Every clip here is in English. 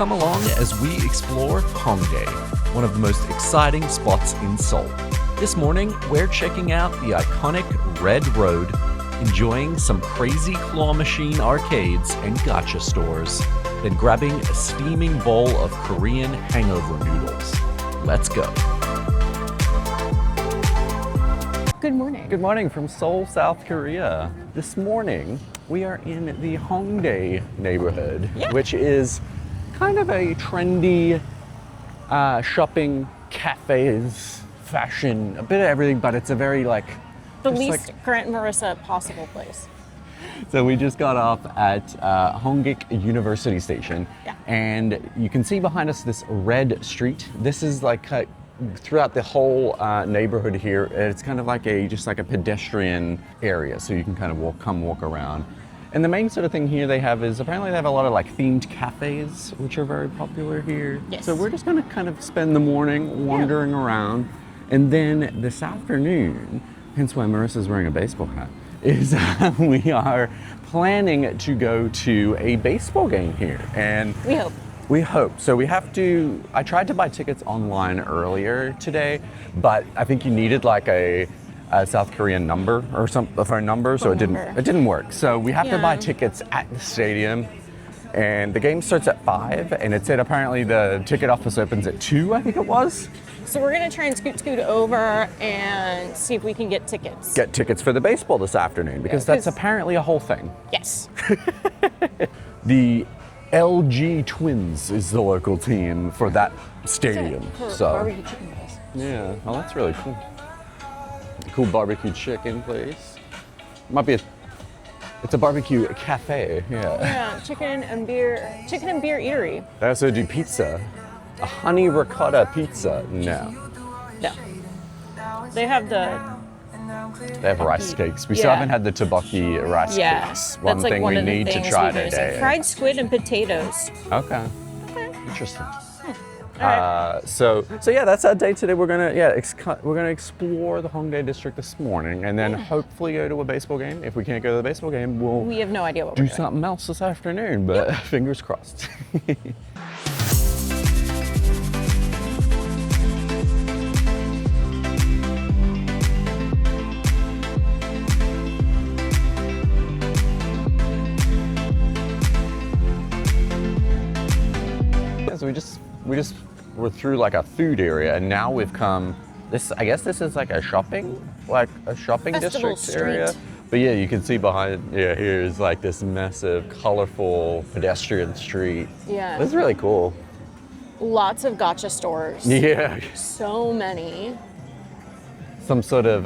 come along as we explore Hongdae, one of the most exciting spots in Seoul. This morning, we're checking out the iconic Red Road, enjoying some crazy claw machine arcades and gacha stores, then grabbing a steaming bowl of Korean Hangover noodles. Let's go. Good morning. Good morning from Seoul, South Korea. This morning, we are in the Hongdae neighborhood, which is kind of a trendy shopping, cafes, fashion, a bit of everything, but it's a very the least current Marisa possible place. So we just got off at Hongdae University Station, and you can see behind us this red street. This is throughout the whole neighborhood here. It's kind of just like a pedestrian area, so you can kind of walk around. And the main sort of thing here they have is apparently they have a lot of themed cafes, which are very popular here. Yes. So we're just gonna kind of spend the morning wandering around, and then this afternoon, hence why Marissa's wearing a baseball hat, is we are planning to go to a baseball game here. And we hope. So I tried to buy tickets online earlier today, but I think you needed a South Korean number or a phone number, so it didn't work. So we have to buy tickets at the stadium, and the game starts at 5, and it said apparently the ticket office opens at 2, I think it was. So we're gonna try and scoot over and see if we can get tickets. Get tickets for the baseball this afternoon, because that's apparently a whole thing. Yes. The LG Twins is the local team for that stadium. Barbecue chicken place. Yeah, well, that's really cool. Cool barbecue chicken place. It's a barbecue cafe, Yeah, chicken and beer eatery. They also do pizza. A honey ricotta pizza. No. They have rice cakes. We still haven't had the tebaki rice cakes. One that's thing one we of the need to things try we do. today. Fried squid and potatoes. Okay. Interesting. So yeah, that's our day today. We're gonna explore the Hongdae district this morning, and then hopefully go to a baseball game. If we can't go to the baseball game, we have no idea what do we're doing. something else this afternoon. But fingers crossed. So we're through a food area, and now we've come. I guess this is a shopping Festival district street. area. But yeah, you can see behind. Yeah, here's this massive, colorful pedestrian street. Yeah. This is really cool. Lots of gacha stores. Yeah. So many. Some sort of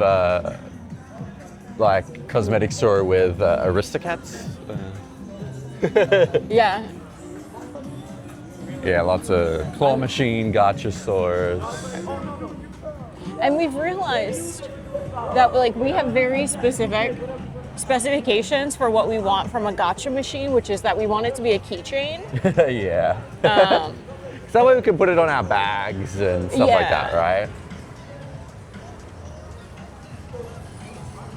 cosmetic store with Aristocats. Yeah. Yeah, lots of claw machine, gacha stores. And we've realized that we have very specific specifications for what we want from a gacha machine, which is that we want it to be a keychain. Yeah. So that way we can put it on our bags and stuff like that, right?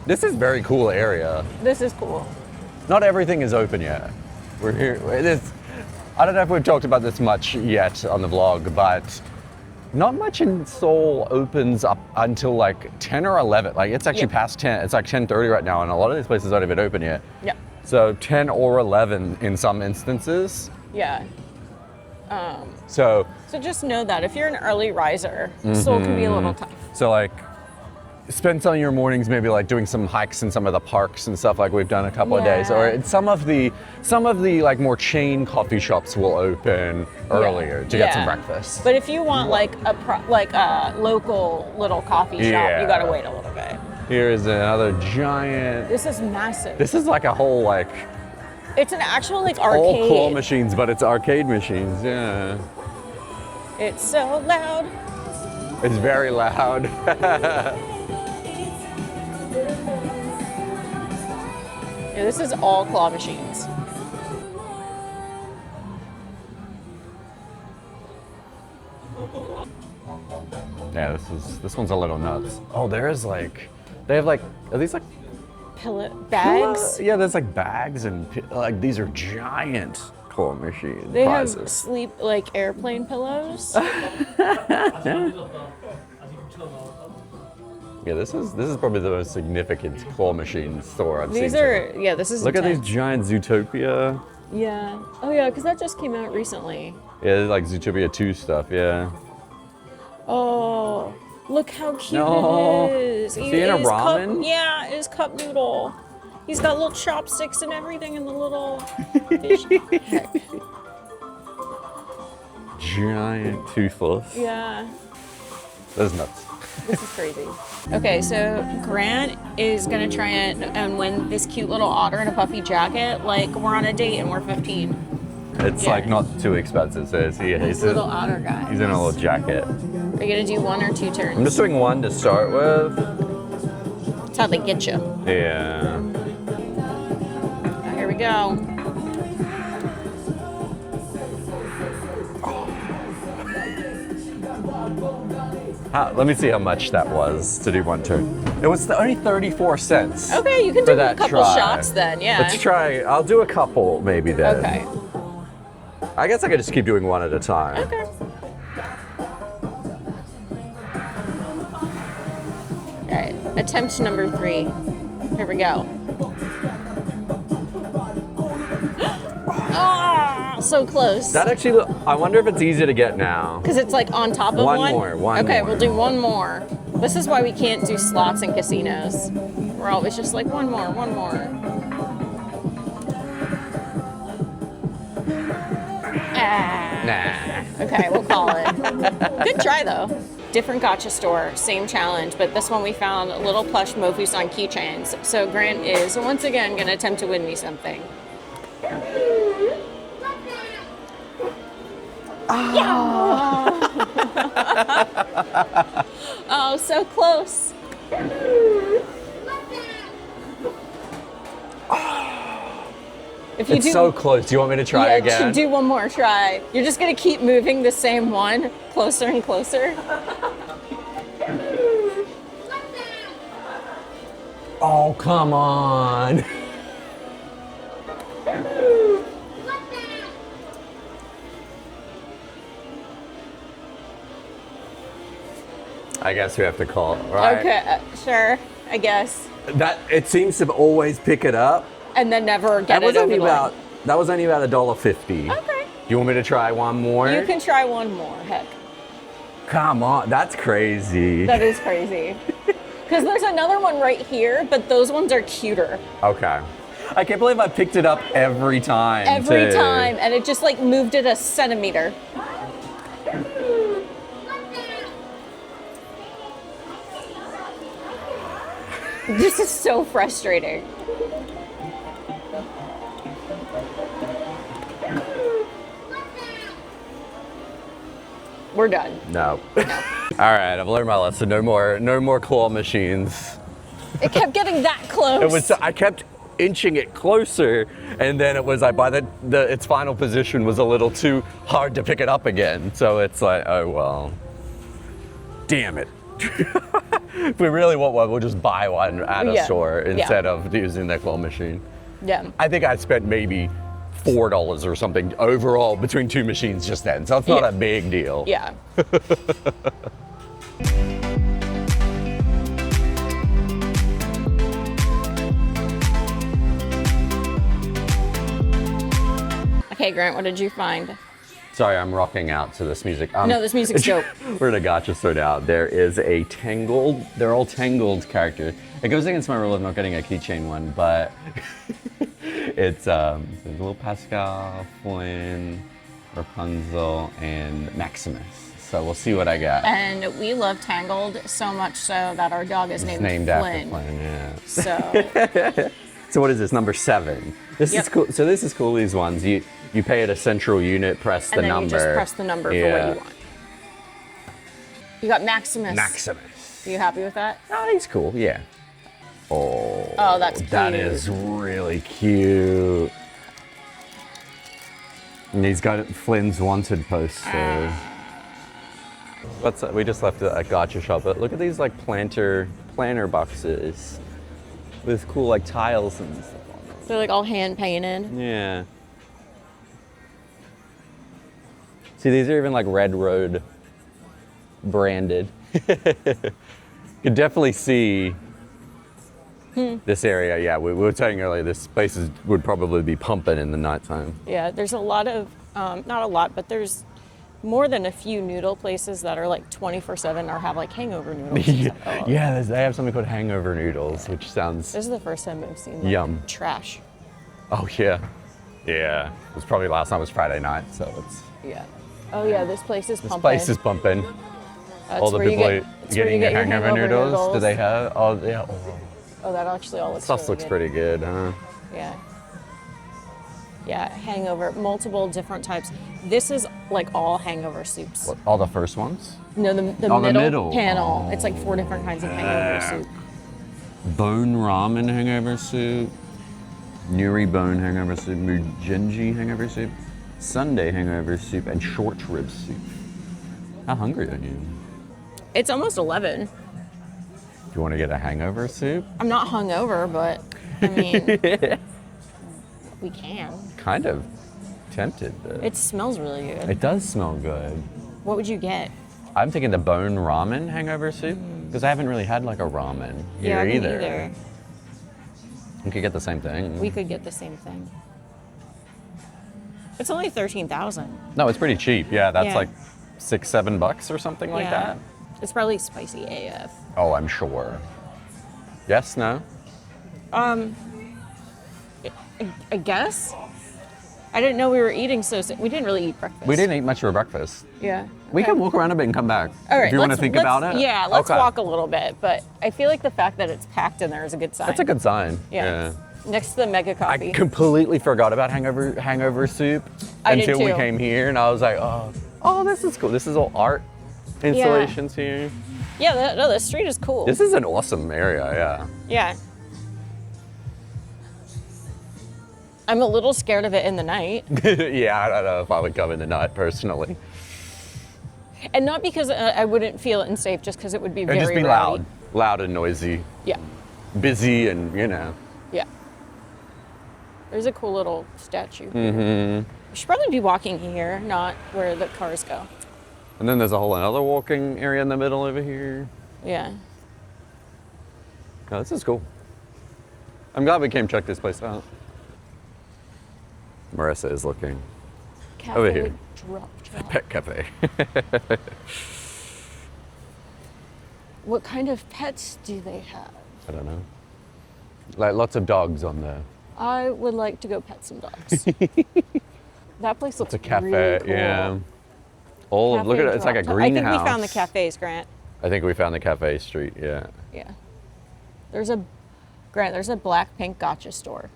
This is a very cool area. This is cool. Not everything is open yet. We're here. I don't know if we've talked about this much yet on the vlog, but not much in Seoul opens up until 10 or 11. It's actually past 10. It's 10:30 right now, and a lot of these places aren't even open yet. Yeah. So 10 or 11 in some instances. Yeah. So just know that if you're an early riser, Seoul can be a little tough. So spend some of your mornings maybe doing some hikes in some of the parks and stuff we've done a couple of days, or some of the more chain coffee shops will open earlier to get some breakfast. But if you want a local little coffee shop, you gotta wait a little bit. Here is another giant. This is massive. This is a whole It's an actual arcade. All claw machines, but it's arcade machines. Yeah. It's so loud. It's very loud. Yeah, this is all claw machines. Yeah, this one's a little nuts. Oh, there is they have are these Pillow bags? Yeah, there's bags and these are giant claw machine They have prizes. sleep like airplane pillows. Yeah, this is probably the most significant claw machine store I've These seen. are, yeah, this is Look at these intense. giant Zootopia. Yeah. Oh yeah, because that just came out recently. Yeah, like Zootopia 2 stuff, yeah. Oh, look how cute No. it is. Is he in a It is ramen? Cup, yeah, it is cup noodle. He's got little chopsticks and everything in the little fish. Heck. Giant toothless. Yeah, That's nuts. this is crazy. Okay, so Grant is gonna try and win this cute little otter in a puffy jacket. Like we're on a date and we're 15. It's Yeah. like not too expensive, so he's This little otter guy. he's in a little jacket. Are you gonna do 1 or 2 turns? I'm just doing one to start with. That's how they get you. Yeah. Here we go. Let me see how much that was to do one turn. It was only 34 cents. Okay, you can for do a that couple try. shots then, yeah. Let's try. I'll do a couple maybe then. Okay. I guess I could just keep doing one at a time. Okay. All right, attempt number 3. Here we go. Ah, so close. That actually, I wonder if it's easy to get now. Because it's like on top of one. One more. Okay, we'll do one more. This is why we can't do slots in casinos. We're always just like one more. Ah. Nah. Okay, we'll call it. Good try though. Different Gacha store, same challenge, but this one we found little plush Mofu-san keychains. So Grant is once again gonna attempt to win me something. Oh, so close. If you It's so close. Do you want me to try again? Do one more try. You're just gonna keep moving the same one closer and closer. Oh, come on. I guess we have to call it, right? Okay, sure, I guess. That it seems to always pick it up. And then never get That was it over only the about line. $1.50. Okay. Do you want me to try one more? You can try one more, heck. Come on, that's crazy. That is crazy. Because there's another one right here, but those ones are cuter. Okay. I can't believe I picked it up every time. Every too. time, and it just like moved it a centimeter. This is so frustrating. We're done. No. All right, I've learned my lesson. No more claw machines. It kept getting that close. I kept inching it closer, and then it was like by its final position was a little too hard to pick it up again. So it's like, oh well. Damn it. If we really want one, we'll just buy one at a store instead of using the claw machine. Yeah. I think I spent maybe $4 or something overall between two machines just then, so it's not a big deal. Yeah. Okay, Grant, what did you find? Sorry, I'm rocking out to this music. No, this music's dope. We're at a Gacha store now. There is a Tangled, they're all Tangled characters. It goes against my rule of not getting a keychain one, but it's little Pascal, Flynn, Rapunzel, and Maximus. So we'll see what I got. And we love Tangled so much so that our dog is named Flynn. After Flynn, yeah. So, So what is this, number 7? This is cool. So this is cool, these ones. You pay at a central unit, press the and then number. you just press the number for what you want. You got Maximus. Maximus. Are you happy with that? Oh, he's cool, yeah. Oh, that's cute. That is really cute. And he's got Flynn's wanted poster. We just left a Gacha shop, but look at these like planner boxes with cool like tiles and stuff on them. They're like all hand painted. Yeah. See, these are even like Red Road branded. You could definitely see this area. Yeah, we were saying earlier, this place would probably be pumping in the nighttime. Yeah, there's a lot of, not a lot, but there's more than a few noodle places that are like 24/7 or have like hangover noodles. And stuff. Yeah, they have something called Hangover Noodles, which sounds This is the first time I've seen like, yum. trash. Oh yeah, yeah. It was probably last night was Friday night, so it's. Yeah. Oh yeah, this place is pumping. This place is pumping. That's All the where you people get, getting your hangover noodles. Do they have? Oh yeah. Oh, that actually all looks Sauce really looks good. pretty good, huh? Yeah. Yeah, hangover, multiple different types. This is like all hangover soups. What, all the first ones? No, the Oh, the middle, middle. panel. Oh. It's like 4 different kinds of hangover soup. Bone ramen hangover soup, nuri bone hangover soup, mugenji hangover soup, Sunday hangover soup, and short rib soup. How hungry are you? It's almost 11. Do you want to get a hangover soup? I'm not hungover, but I mean, we can. Kind of tempted. But It smells really good. it does smell good. What would you get? I'm thinking the bone ramen hangover soup because I haven't really had like a ramen Yeah, here me either. neither. We could get the same thing. We could get the same thing. It's only 13,000. No, it's pretty cheap. Yeah, that's Yeah. like $6-7 or something like that. It's probably spicy AF. Oh, I'm sure. Yes, no? I guess. I didn't know we were eating so soon. We didn't really eat breakfast. We didn't eat much for breakfast. Yeah. We okay. can walk around a bit and come back. All right. If you want to think about it. Yeah, let's Okay. walk a little bit. But I feel like the fact that it's packed in there is a good sign. That's a good sign. Yeah. Next to the mega coffee. I completely forgot about hangover soup I did until we too. came here, and I was like, oh, this is cool. This is all art installations here. Yeah, no, the street is cool. This is an awesome area. Yeah. Yeah. I'm a little scared of it in the night. Yeah, I don't know if I would come in the night personally. And not because I wouldn't feel unsafe, just because it would be It'd very just be rowdy. loud and noisy, Yeah, busy, and yeah. There's a cool little statue. Mm-hmm. We should probably be walking here, not where the cars go. And then there's a whole another walking area in the middle over here. Yeah. No, this is cool. I'm glad we came check this place out. Marisa is looking. Cafe Over here. Drop. Pet cafe. What kind of pets do they have? I don't know. Like lots of dogs on there. I would like to go pet some dogs. That place looks It's a cafe, really cool. yeah. Look at it, it's like a Cafe greenhouse. I think we found the cafes, Grant. I think we found the cafe street, yeah. Yeah. There's a Blackpink Gacha store.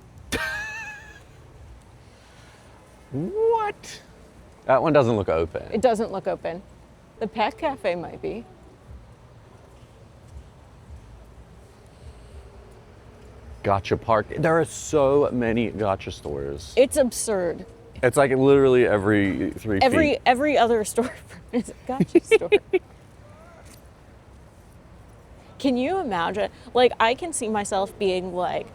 What? That one doesn't look open. It doesn't look open. The pet cafe might be. Gacha Park. There are so many gacha stores. It's absurd. It's like literally every 3 feet. Every other store is a gacha store. Can you imagine? Like, I can see myself being like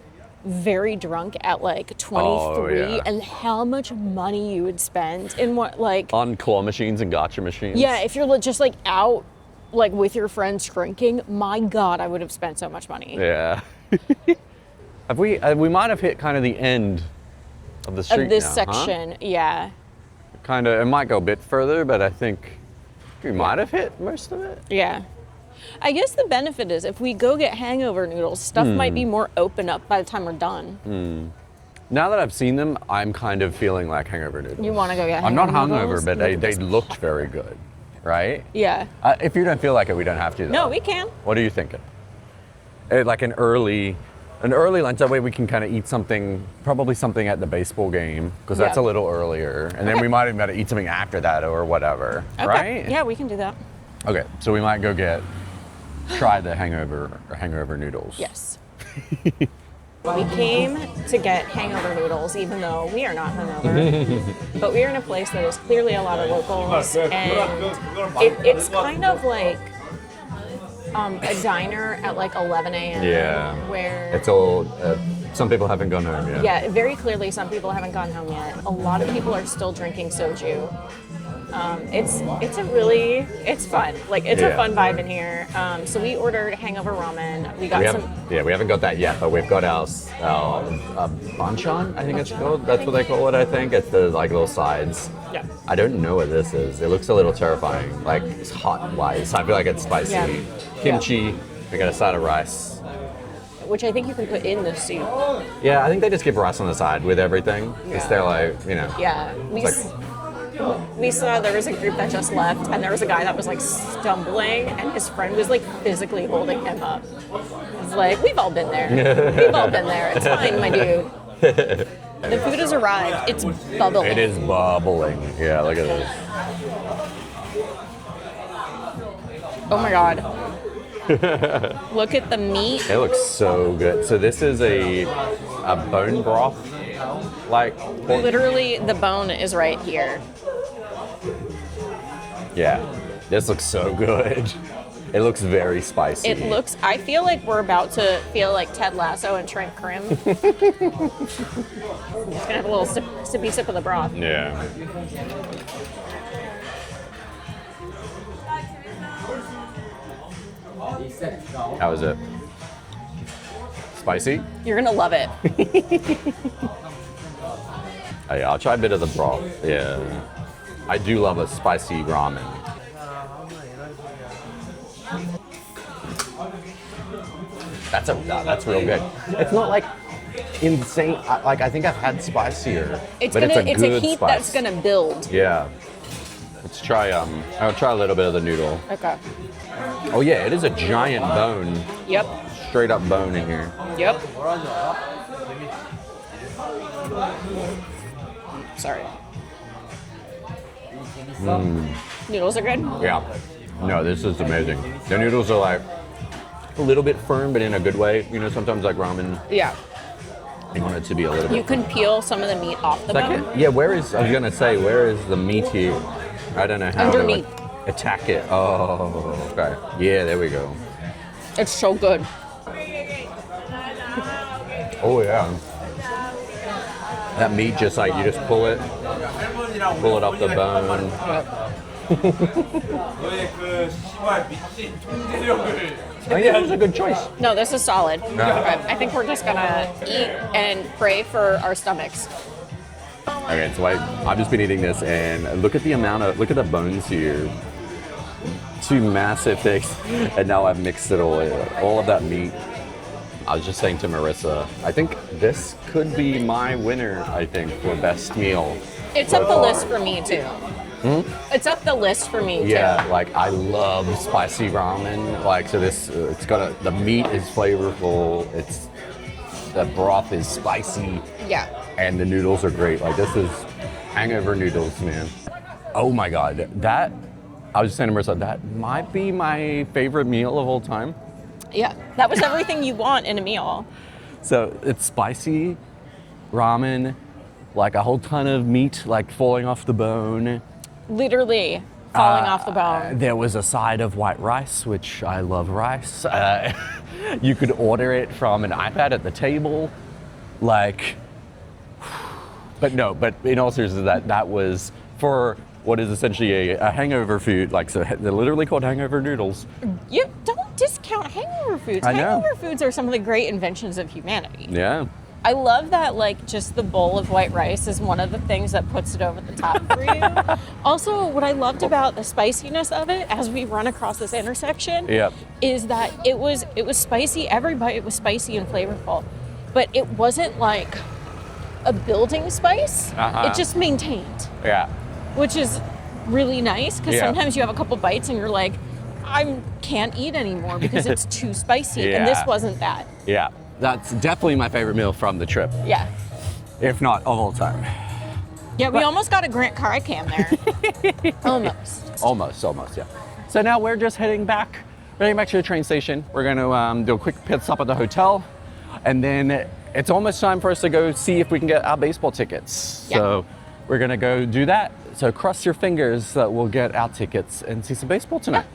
very drunk at like 23 Oh, yeah. and how much money you would spend in what, like, On claw machines and gacha machines. yeah, if you're just like out like with your friends drinking, my God, I would have spent so much money. Yeah. We might have hit kind of the end of the street Of this now, huh? section, yeah. Kind of, it might go a bit further, but I think we might have hit most of it. Yeah. I guess the benefit is if we go get hangover noodles, stuff might be more open up by the time we're done. Now that I've seen them, I'm kind of feeling like hangover noodles. You want to go get I'm hangover not noodles? hungover, but Look at they this looked very good, right? Yeah. If you don't feel like it, we don't have to, though. No, we can. What are you thinking? Like an early lunch, that way we can kind of eat something, probably something at the baseball game, because that's a Yeah. little earlier. And then we might even got to eat something after that or whatever, Okay. right? Yeah, we can do that. Okay, so we might go try the hangover noodles. Yes. We came to get hangover noodles, even though we are not hungover. But we are in a place that is clearly a lot of locals, and it's kind of like a diner at like 11 a.m. Yeah. Where It's all, some people haven't gone home yet. yeah, very clearly some people haven't gone home yet. A lot of people are still drinking soju. It's fun. Like it's a Yeah. fun vibe in here. So we ordered Hangover ramen. We got We haven't got that yet, but we've got our banchan, I think it's called. That's what they call it, I think. It's the like little sides. Yeah. I don't know what this is. It looks a little terrifying. Like it's hot wise. I feel like it's spicy. Yeah. Kimchi. We got a side of rice. which I think you can put in the soup. Yeah, I think they just give rice on the side with everything. Because they're like, you know. Yeah. We saw there was a group that just left, and there was a guy that was like stumbling, and his friend was like physically holding him up. It's like, we've all been there. We've all been there. It's fine, my dude. The food has arrived. It's bubbling. It is bubbling. Yeah, look at this. Oh my god. Look at the meat. It looks so good. So this is a bone broth, like pork. Literally, the bone is right here. Yeah, this looks so good. It looks very spicy. It looks, I feel like we're about to feel like Ted Lasso and Trent Krim. Just gonna have a little sippy sip of the broth. Yeah. How is it? Spicy? You're gonna love it. Oh, yeah, I'll try a bit of the broth. Yeah. I do love a spicy ramen. That's real good. It's not like insane. I think I've had spicier. It's but gonna, it's it's good a heat spice. that's gonna build. Yeah. Let's try. I'll try a little bit of the noodle. Okay. Oh yeah, it is a giant bone. Yep. Straight up bone in here. Yep. Sorry. Noodles are good. Yeah. No, this is amazing. The noodles are like a little bit firm, but in a good way. You know, sometimes like ramen, Yeah. you want it to be a little You bit. can peel some of the meat off the bone. Yeah, where is the meat here? I don't know how Underneath. to like, attack it. Oh, okay. Yeah, there we go. It's so good. Oh yeah. That meat just like, you just pull it off the bone. I think that was a good choice. No, this is solid. Yeah. I think we're just gonna eat and pray for our stomachs. Okay, so I've just been eating this, and look at the bones here. Two massive things, and now I've mixed it all of that meat. I was just saying to Marisa, I think this could be my winner, I think, for best meal. It's so up the far. list for me too. It's up the list for me Yeah, too. like I love spicy ramen. Like, so this, the meat is flavorful. The broth is spicy. Yeah. And the noodles are great. Like, this is Hangover noodles, man. Oh my God, I was just saying to Marissa, that might be my favorite meal of all time. Yeah. That was everything you want in a meal. So it's spicy ramen, like a whole ton of meat, like falling off the bone. Literally falling off the bone. There was a side of white rice, which I love rice. You could order it from an iPad at the table, like. But in all seriousness, that was for what is essentially a hangover food. Like, so they're literally called hangover noodles. You don't discount hangover foods. I know. Hangover foods are some of the great inventions of humanity. Yeah. I love that, like, just the bowl of white rice is one of the things that puts it over the top for you. Also, what I loved about the spiciness of it as we run across this intersection Yep. is that it was spicy. Every bite was spicy and flavorful, but it wasn't like a building spice. Uh-huh. It just maintained, Yeah. which is really nice because Yeah. sometimes you have a couple bites and you're like, I can't eat anymore because it's too spicy. Yeah. And this wasn't that. Yeah. That's definitely my favorite meal from the trip, Yeah. if not of all time. Yeah, we almost got a Grant Cam there. Almost. Almost, yeah. So now we're just heading back to the train station. We're gonna do a quick pit stop at the hotel, and then it's almost time for us to go see if we can get our baseball tickets. Yeah. So we're gonna go do that. So cross your fingers that we'll get our tickets and see some baseball tonight.